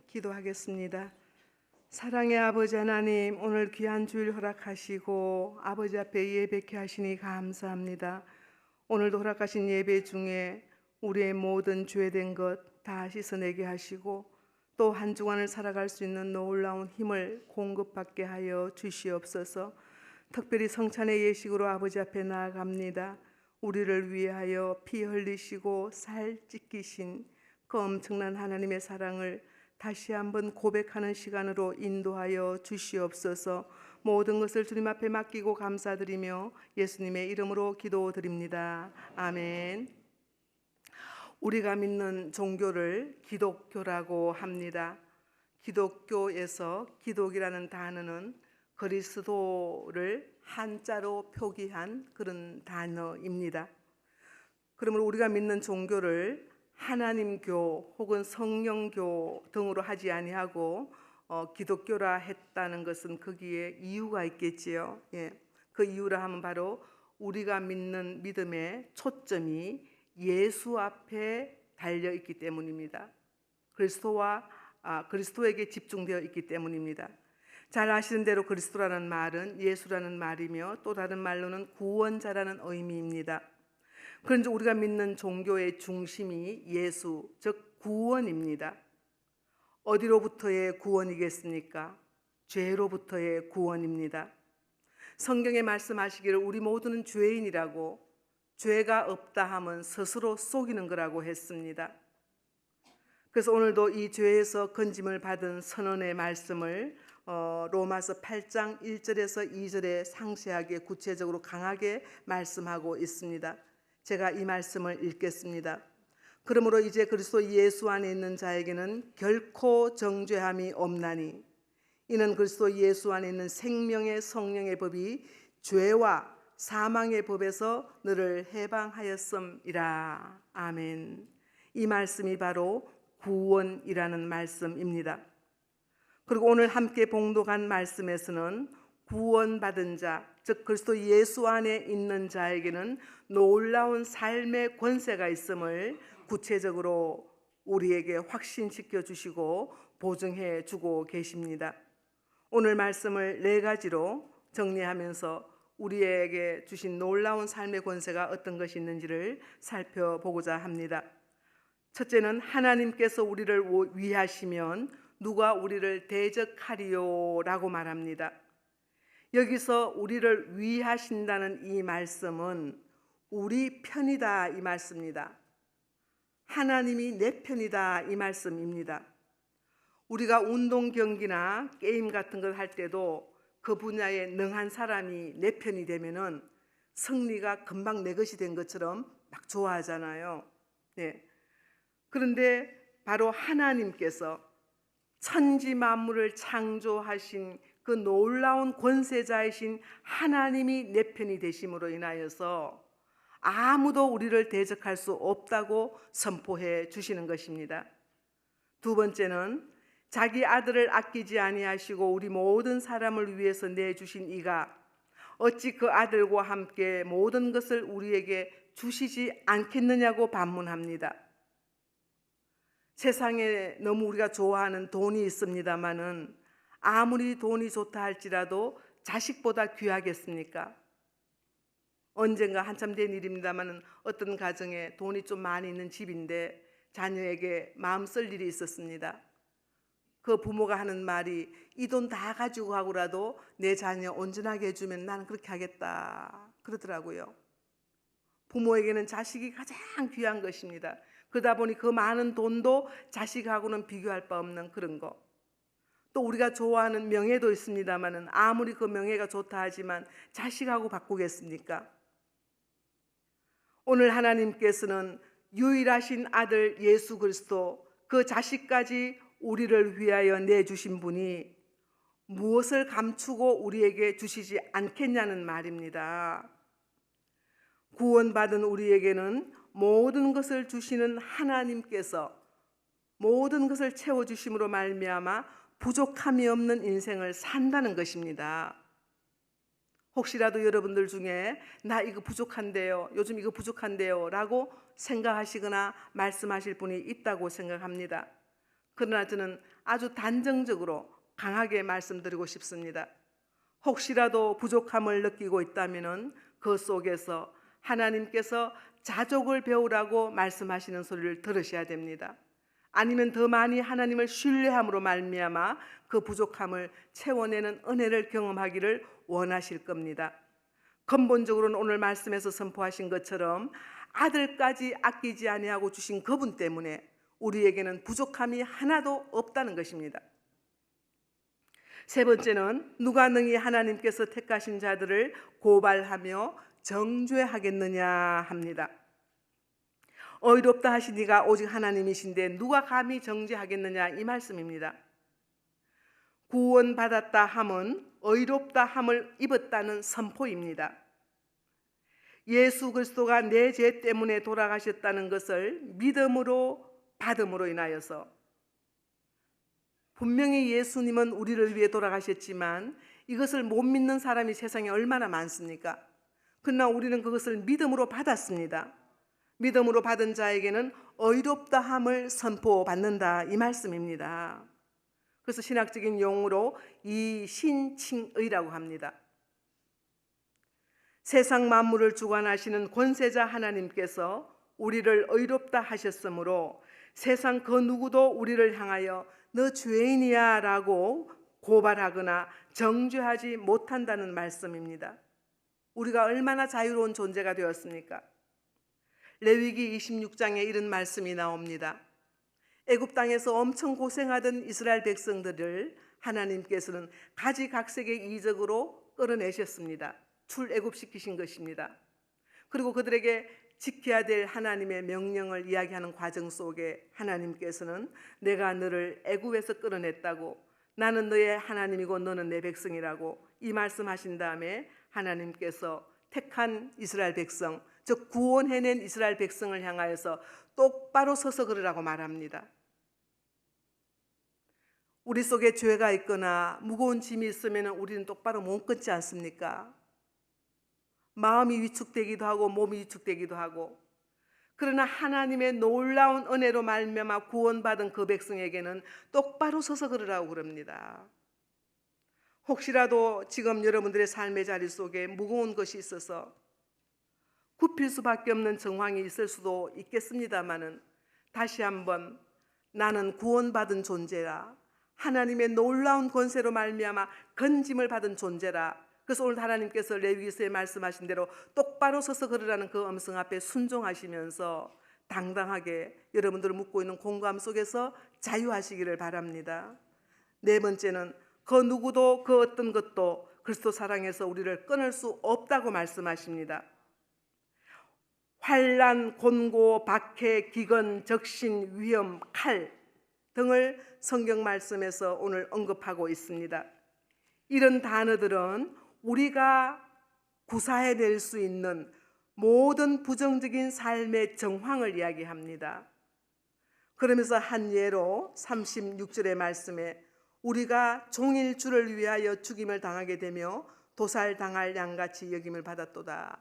기도하겠습니다. 사랑의 아버지 하나님, 오늘 귀한 주일 허락하시고 아버지 앞에 예배케 하시니 감사합니다. 오늘도 허락하신 예배 중에 우리의 모든 죄된 것 다 씻어내게 하시고 또 한 주간을 살아갈 수 있는 놀라운 힘을 공급받게 하여 주시옵소서. 특별히 성찬의 예식으로 아버지 앞에 나아갑니다. 우리를 위하여 피 흘리시고 살 찢기신 그 엄청난 하나님의 사랑을 다시 한번 고백하는 시간으로 인도하여 주시옵소서. 모든 것을 주님 앞에 맡기고 감사드리며 예수님의 이름으로 기도드립니다. 아멘. 우리가 믿는 종교를 기독교라고 합니다. 기독교에서 기독이라는 단어는 그리스도를 한자로 표기한 그런 단어입니다. 그러므로 우리가 믿는 종교를 하나님교 혹은 성령교 등으로 하지 아니하고 기독교라 했다는 것은 거기에 이유가 있겠지요. 그 이유라 하면 바로 우리가 믿는 믿음의 초점이 예수 앞에 달려 있기 때문입니다. 그리스도에게 집중되어 있기 때문입니다. 잘 아시는 대로 그리스도라는 말은 예수라는 말이며 또 다른 말로는 구원자라는 의미입니다. 그런데 우리가 믿는 종교의 중심이 예수, 즉 구원입니다. 어디로부터의 구원이겠습니까? 죄로부터의 구원입니다. 성경에 말씀하시기를 우리 모두는 죄인이라고, 죄가 없다 하면 스스로 속이는 거라고 했습니다. 그래서 오늘도 이 죄에서 건짐을 받은 선언의 말씀을 로마서 8장 1절에서 2절에 상세하게 구체적으로 강하게 말씀하고 있습니다. 제가 이 말씀을 읽겠습니다. 그러므로 이제 그리스도 예수 안에 있는 자에게는 결코 정죄함이 없나니 이는 그리스도 예수 안에 있는 생명의 성령의 법이 죄와 사망의 법에서 너를 해방하였음이라. 아멘. 이 말씀이 바로 구원이라는 말씀입니다. 그리고 오늘 함께 봉독한 말씀에서는 구원받은 자, 즉 그리스도 예수 안에 있는 자에게는 놀라운 삶의 권세가 있음을 구체적으로 우리에게 확신시켜 주시고 보증해 주고 계십니다. 오늘 말씀을 4가지로 정리하면서 우리에게 주신 놀라운 삶의 권세가 어떤 것이 있는지를 살펴보고자 합니다. 첫째는 하나님께서 우리를 위하시면 누가 우리를 대적하리요 라고 말합니다. 여기서 우리를 위하신다는 이 말씀은 우리 편이다 이 말씀입니다. 하나님이 내 편이다 이 말씀입니다. 우리가 운동 경기나 게임 같은 걸 할 때도 그 분야에 능한 사람이 내 편이 되면은 승리가 금방 내 것이 된 것처럼 막 좋아하잖아요. 그런데 바로 하나님께서 천지 만물을 창조하신 그 놀라운 권세자이신 하나님이 내 편이 되심으로 인하여서 아무도 우리를 대적할 수 없다고 선포해 주시는 것입니다. 두 번째는 자기 아들을 아끼지 아니하시고 우리 모든 사람을 위해서 내주신 이가 어찌 그 아들과 함께 모든 것을 우리에게 주시지 않겠느냐고 반문합니다. 세상에 너무 우리가 좋아하는 돈이 있습니다마는 아무리 돈이 좋다 할지라도 자식보다 귀하겠습니까? 언젠가 한참 된 일입니다마는 어떤 가정에 돈이 좀 많이 있는 집인데 자녀에게 마음 쓸 일이 있었습니다. 그 부모가 하는 말이 이 돈 다 가지고 가고라도 내 자녀 온전하게 해주면 나는 그렇게 하겠다 그러더라고요. 부모에게는 자식이 가장 귀한 것입니다. 그러다 보니 그 많은 돈도 자식하고는 비교할 바 없는 그런 거. 또 우리가 좋아하는 명예도 있습니다마는 아무리 그 명예가 좋다 하지만 자식하고 바꾸겠습니까? 오늘 하나님께서는 유일하신 아들 예수 그리스도 그 자식까지 우리를 위하여 내주신 분이 무엇을 감추고 우리에게 주시지 않겠냐는 말입니다. 구원받은 우리에게는 모든 것을 주시는 하나님께서 모든 것을 채워주심으로 말미암아 부족함이 없는 인생을 산다는 것입니다. 혹시라도 여러분들 중에 나 이거 부족한데요, 요즘 이거 부족한데요 라고 생각하시거나 말씀하실 분이 있다고 생각합니다. 그러나 저는 아주 단정적으로 강하게 말씀드리고 싶습니다. 혹시라도 부족함을 느끼고 있다면 그 속에서 하나님께서 자족을 배우라고 말씀하시는 소리를 들으셔야 됩니다. 아니면 더 많이 하나님을 신뢰함으로 말미암아 그 부족함을 채워내는 은혜를 경험하기를 원하실 겁니다. 근본적으로는 오늘 말씀에서 선포하신 것처럼 아들까지 아끼지 아니하고 주신 그분 때문에 우리에게는 부족함이 하나도 없다는 것입니다. 세 번째는 누가 능히 하나님께서 택하신 자들을 고발하며 정죄하겠느냐 합니다. 어이롭다 하시니가 오직 하나님이신데 누가 감히 정죄하겠느냐 이 말씀입니다. 구원받았다 함은 어이롭다 함을 입었다는 선포입니다. 예수 그리스도가 내 죄 때문에 돌아가셨다는 것을 믿음으로 받음으로 인하여서, 분명히 예수님은 우리를 위해 돌아가셨지만 이것을 못 믿는 사람이 세상에 얼마나 많습니까? 그러나 우리는 그것을 믿음으로 받았습니다. 믿음으로 받은 자에게는 어이롭다함을 선포받는다 이 말씀입니다. 그래서 신학적인 용어로 이신칭의라고 합니다. 세상 만물을 주관하시는 권세자 하나님께서 우리를 의롭다 하셨으므로 세상 그 누구도 우리를 향하여 너 죄인이야 라고 고발하거나 정죄하지 못한다는 말씀입니다. 우리가 얼마나 자유로운 존재가 되었습니까? 레위기 26장에 이런 말씀이 나옵니다. 애굽 땅에서 엄청 고생하던 이스라엘 백성들을 하나님께서는 가지각색의 이적으로 끌어내셨습니다. 출애굽시키신 것입니다. 그리고 그들에게 지켜야 될 하나님의 명령을 이야기하는 과정 속에 하나님께서는 내가 너를 애굽에서 끌어냈다고, 나는 너의 하나님이고 너는 내 백성이라고 이 말씀하신 다음에 하나님께서 택한 이스라엘 백성, 즉 구원해낸 이스라엘 백성을 향하여서 똑바로 서서 걸으라고 말합니다. 우리 속에 죄가 있거나 무거운 짐이 있으면 우리는 똑바로 못 걷지 않습니까? 마음이 위축되기도 하고 몸이 위축되기도 하고. 그러나 하나님의 놀라운 은혜로 말미암아 구원받은 그 백성에게는 똑바로 서서 걸으라고 그럽니다. 혹시라도 지금 여러분들의 삶의 자리 속에 무거운 것이 있어서 굽힐 수밖에 없는 정황이 있을 수도 있겠습니다마는 다시 한번 나는 구원받은 존재라, 하나님의 놀라운 권세로 말미암아 건짐을 받은 존재라. 그래서 오늘 하나님께서 레위기서에 말씀하신 대로 똑바로 서서 걸으라는 그 음성 앞에 순종하시면서 당당하게 여러분들을 묻고 있는 공감 속에서 자유하시기를 바랍니다. 네 번째는 그 누구도 그 어떤 것도 그리스도 사랑에서 우리를 끊을 수 없다고 말씀하십니다. 환난, 곤고, 박해, 기근, 적신, 위험, 칼 등을 성경 말씀에서 오늘 언급하고 있습니다. 이런 단어들은 우리가 구사해낼 수 있는 모든 부정적인 삶의 정황을 이야기합니다. 그러면서 한 예로 36절의 말씀에 우리가 종일 주를 위하여 죽임을 당하게 되며 도살당할 양같이 여김을 받았도다.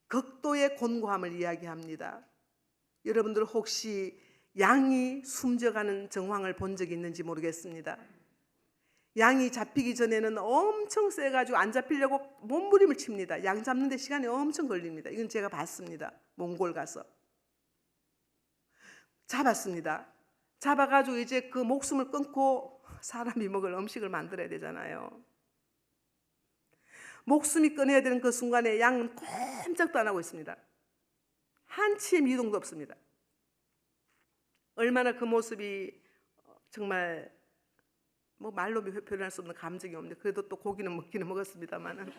극도의 곤고함을 이야기합니다. 여러분들 혹시 양이 숨져가는 정황을 본 적이 있는지 모르겠습니다. 양이 잡히기 전에는 엄청 세가지고 안 잡히려고 몸부림을 칩니다. 양 잡는데 시간이 엄청 걸립니다. 이건 제가 봤습니다. 몽골 가서 잡았습니다. 잡아가지고 이제 그 목숨을 끊고 사람이 먹을 음식을 만들어야 되잖아요. 목숨이 끊어야 되는 그 순간에 양은 꼼짝도 안 하고 있습니다. 한치의 미동도 없습니다. 얼마나 그 모습이 정말 말로 표현할 수 없는 감정이 없는데, 그래도 또 고기는 먹기는 먹었습니다만은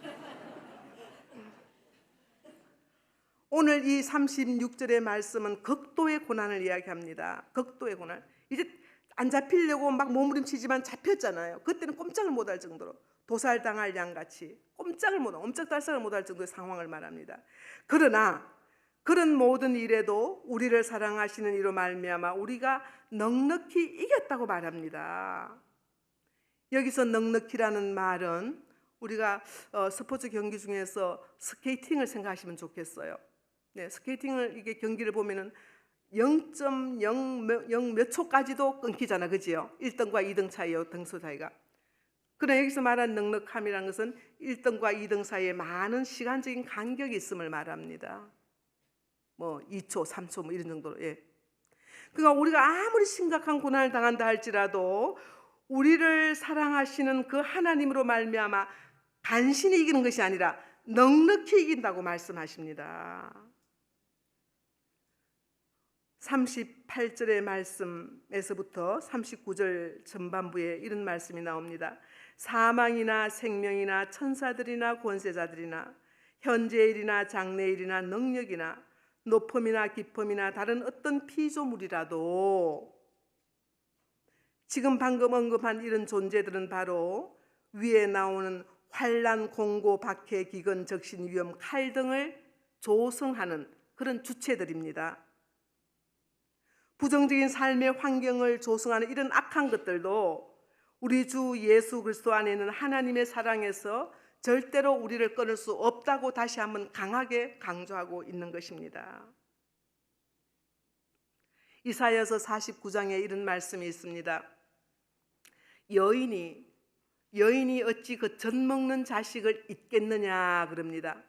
오늘 이 36절의 말씀은 극도의 고난을 이야기합니다. 극도의 고난. 이제 안 잡히려고 막 몸부림치지만 잡혔잖아요. 그때는 꼼짝을 못할 정도로 도살당할 양같이 꼼짝을 못하고 엄짝달싹을 못할 정도의 상황을 말합니다. 그러나 그런 모든 일에도 우리를 사랑하시는 이로 말미암아 우리가 넉넉히 이겼다고 말합니다. 여기서 넉넉히라는 말은 우리가 스포츠 경기 중에서 스케이팅을 생각하시면 좋겠어요. 네, 스케이팅을 이게 경기를 보면은 0.0 몇 초까지도 끊기잖아, 그지요? 1등과 2등 차이요, 등수 차이가. 그러나 여기서 말한 넉넉함이라는 것은 1등과 2등 사이에 많은 시간적인 간격이 있음을 말합니다. 뭐 2초, 3초 뭐 이런 정도로. 예. 그러니까 우리가 아무리 심각한 고난을 당한다 할지라도 우리를 사랑하시는 그 하나님으로 말미암아 간신히 이기는 것이 아니라 넉넉히 이긴다고 말씀하십니다. 38절의 말씀에서부터 39절 전반부에 이런 말씀이 나옵니다. 사망이나 생명이나 천사들이나 권세자들이나 현재일이나 장래일이나 능력이나 높음이나 깊음이나 다른 어떤 피조물이라도 지금 방금 언급한 이런 존재들은 바로 위에 나오는 환난, 공고, 박해, 기근, 적신, 위험, 칼 등을 조성하는 그런 주체들입니다. 부정적인 삶의 환경을 조성하는 이런 악한 것들도 우리 주 예수 그리스도 안에 있는 하나님의 사랑에서 절대로 우리를 끊을 수 없다고 다시 한번 강하게 강조하고 있는 것입니다. 이사야서 49장에 이런 말씀이 있습니다. 여인이 어찌 그 젖먹는 자식을 잊겠느냐 그럽니다.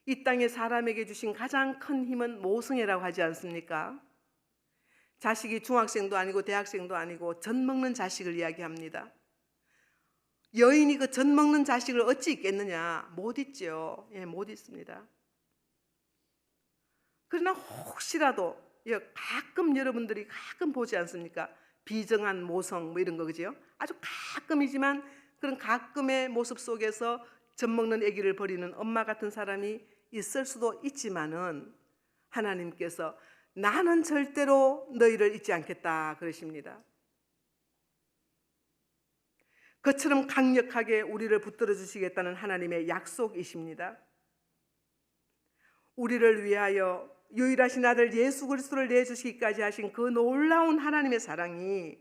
이 땅에 사람에게 주신 가장 큰 힘은 모성애라고 하지 않습니까? 자식이 중학생도 아니고 대학생도 아니고 젖먹는 자식을 이야기합니다. 여인이 그 젖먹는 자식을 어찌 잊겠느냐? 못 잊죠. 예, 못 잊습니다. 그러나 혹시라도 가끔 여러분들이 가끔 보지 않습니까? 비정한 모성 뭐 이런 거 그죠? 아주 가끔이지만 그런 가끔의 모습 속에서 젖먹는 아기를 버리는 엄마 같은 사람이 있을 수도 있지만은 하나님께서 나는 절대로 너희를 잊지 않겠다 그러십니다. 그처럼 강력하게 우리를 붙들어 주시겠다는 하나님의 약속이십니다. 우리를 위하여 유일하신 아들 예수 그리스도를 내주시기까지 하신 그 놀라운 하나님의 사랑이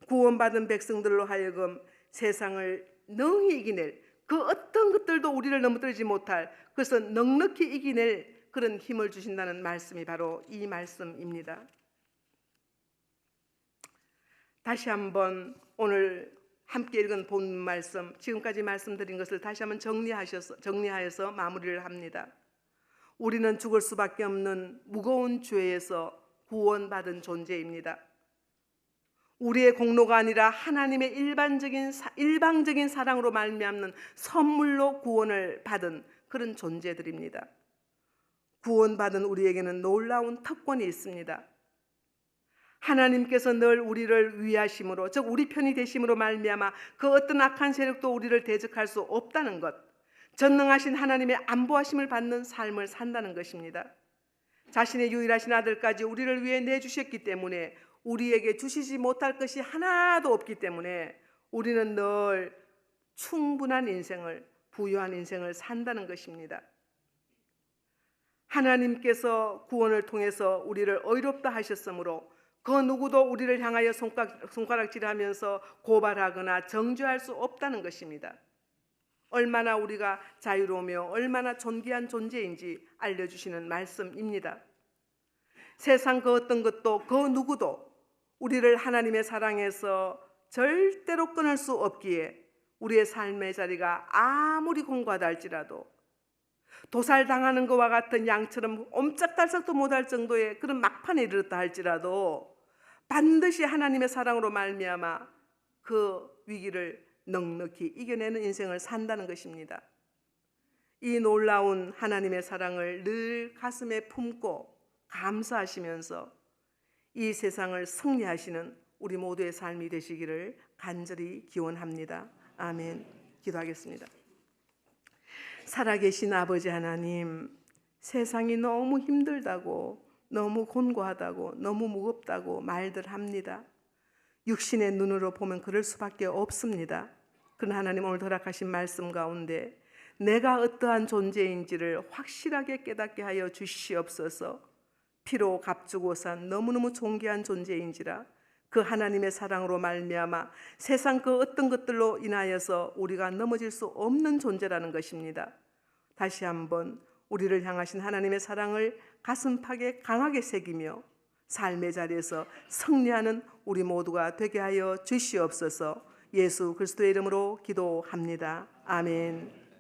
구원받은 백성들로 하여금 세상을 능히 이겨낼 그 어떤 것들도 우리를 넘어뜨리지 못할, 그래서 넉넉히 이겨낼 그런 힘을 주신다는 말씀이 바로 이 말씀입니다. 다시 한번 오늘 함께 읽은 본 말씀, 지금까지 말씀드린 것을 다시 한번 정리하여서 마무리를 합니다. 우리는 죽을 수밖에 없는 무거운 죄에서 구원받은 존재입니다. 우리의 공로가 아니라 하나님의 일방적인 사랑으로 말미암는 선물로 구원을 받은 그런 존재들입니다. 구원받은 우리에게는 놀라운 특권이 있습니다. 하나님께서 늘 우리를 위하심으로, 즉 우리 편이 되심으로 말미암아 그 어떤 악한 세력도 우리를 대적할 수 없다는 것, 전능하신 하나님의 안보하심을 받는 삶을 산다는 것입니다. 자신의 유일하신 아들까지 우리를 위해 내주셨기 때문에 우리에게 주시지 못할 것이 하나도 없기 때문에 우리는 늘 충분한 인생을, 부유한 인생을 산다는 것입니다. 하나님께서 구원을 통해서 우리를 의롭다 하셨으므로 그 누구도 우리를 향하여 손가락질하면서 고발하거나 정죄할 수 없다는 것입니다. 얼마나 우리가 자유로우며 얼마나 존귀한 존재인지 알려주시는 말씀입니다. 세상 그 어떤 것도 그 누구도 우리를 하나님의 사랑에서 절대로 끊을 수 없기에 우리의 삶의 자리가 아무리 공고하다 할지라도 도살당하는 것과 같은 양처럼 옴짝달싹도 못할 정도의 그런 막판에 이르렀다 할지라도 반드시 하나님의 사랑으로 말미암아 그 위기를 넉넉히 이겨내는 인생을 산다는 것입니다. 이 놀라운 하나님의 사랑을 늘 가슴에 품고 감사하시면서 이 세상을 승리하시는 우리 모두의 삶이 되시기를 간절히 기원합니다. 아멘. 기도하겠습니다. 살아계신 아버지 하나님, 세상이 너무 힘들다고, 너무 곤고하다고, 너무 무겁다고 말들 합니다. 육신의 눈으로 보면 그럴 수밖에 없습니다. 그러나 하나님 오늘 허락하신 말씀 가운데 내가 어떠한 존재인지를 확실하게 깨닫게 하여 주시옵소서. 피로 값주고 산 너무너무 존귀한 존재인지라 그 하나님의 사랑으로 말미암아 세상 그 어떤 것들로 인하여서 우리가 넘어질 수 없는 존재라는 것입니다. 다시 한번 우리를 향하신 하나님의 사랑을 가슴팍에 강하게 새기며 삶의 자리에서 승리하는 우리 모두가 되게 하여 주시옵소서. 예수 그리스도의 이름으로 기도합니다. 아멘.